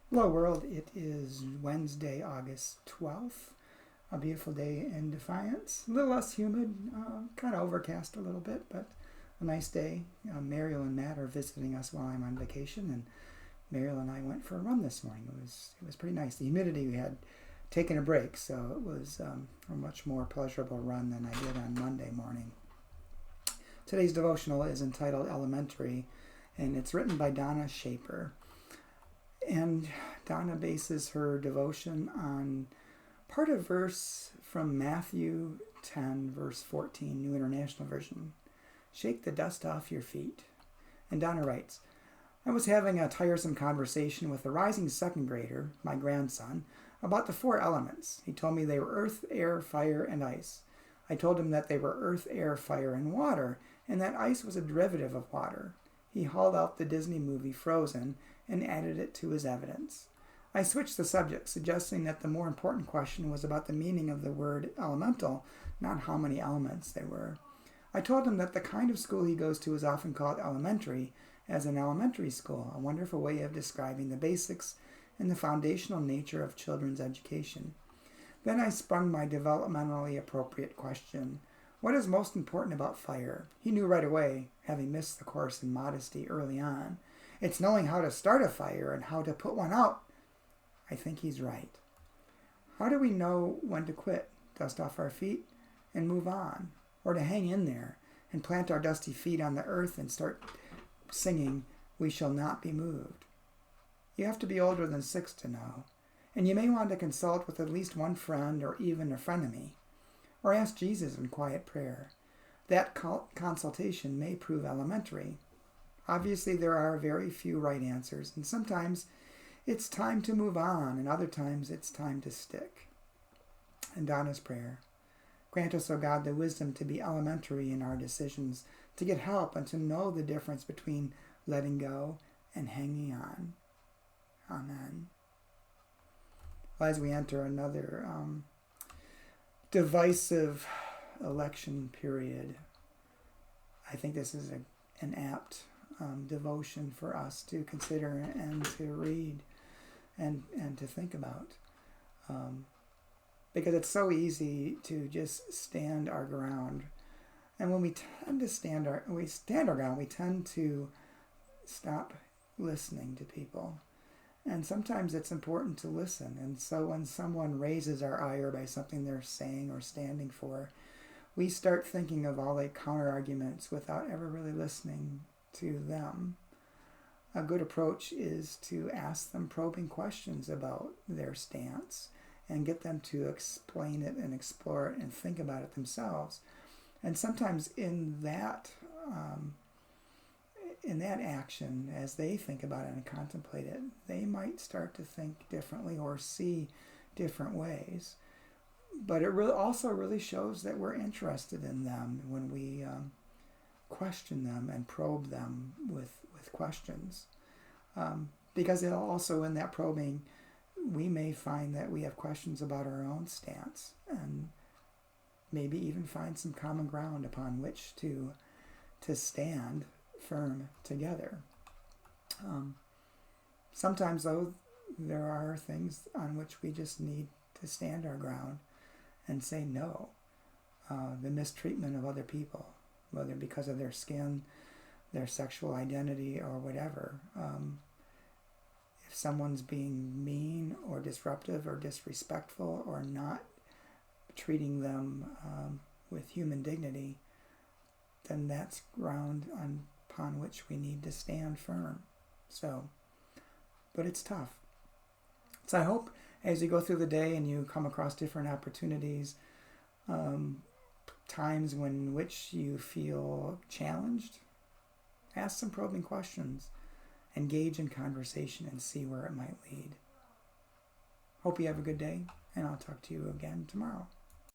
Hello world, it is Wednesday, August 12th. A beautiful day in Defiance. A little less humid, kind of overcast a little bit, but a nice day. Mariel and Matt are visiting us while I'm on vacation, and Mariel and I went for a run this morning. It was pretty nice. The humidity had taken a break, so it was a much more pleasurable run than I did on Monday morning. Today's devotional is entitled Elementary, and it's written by Donna Shaper. And Donna bases her devotion on part of verse from Matthew 10, verse 14, New International Version. Shake the dust off your feet. And Donna writes, I was having a tiresome conversation with a rising second grader, my grandson, about the 4 elements. He told me they were earth, air, fire, and ice. I told him that they were earth, air, fire, and water, and that ice was a derivative of water. He hauled out the Disney movie Frozen and added it to his evidence. I switched the subject, suggesting that the more important question was about the meaning of the word elemental, not how many elements there were. I told him that the kind of school he goes to is often called elementary, as an elementary school, a wonderful way of describing the basics and the foundational nature of children's education. Then I sprung my developmentally appropriate question. What is most important about fire? He knew right away, having missed the course in modesty early on. It's knowing how to start a fire and how to put one out. I think he's right. How do we know when to quit, dust off our feet, and move on? Or to hang in there and plant our dusty feet on the earth and start singing, We Shall Not Be Moved? You have to be older than 6 to know. And you may want to consult with at least one friend or even a frenemy. Or ask Jesus in quiet prayer. That consultation may prove elementary. Obviously, there are very few right answers, and sometimes it's time to move on, and other times it's time to stick. And Donna's prayer. Grant us, O God, the wisdom to be elementary in our decisions, to get help and to know the difference between letting go and hanging on. Amen. Well, as we enter another divisive election period, I think this is an apt devotion for us to consider and to read and to think about, because it's so easy to just stand our ground, and when we tend to stand our ground, we tend to stop listening to people. And sometimes it's important to listen. And so when someone raises our ire by something they're saying or standing for, we start thinking of all the counter arguments without ever really listening to them. A good approach is to ask them probing questions about their stance and get them to explain it and explore it and think about it themselves. And sometimes in that action, as they think about it and contemplate it, they might start to think differently or see different ways. But it also really shows that we're interested in them when we question them and probe them with questions. Because it'll also, in that probing, we may find that we have questions about our own stance and maybe even find some common ground upon which to stand firm together. Sometimes, though, there are things on which we just need to stand our ground and say no. The mistreatment of other people, whether because of their skin, their sexual identity, or whatever. If someone's being mean or disruptive or disrespectful or not treating them with human dignity, then that's ground upon which we need to stand firm. But it's tough. So I hope as you go through the day and you come across different opportunities, times in which you feel challenged, ask some probing questions, engage in conversation, and see where it might lead. Hope you have a good day, and I'll talk to you again tomorrow.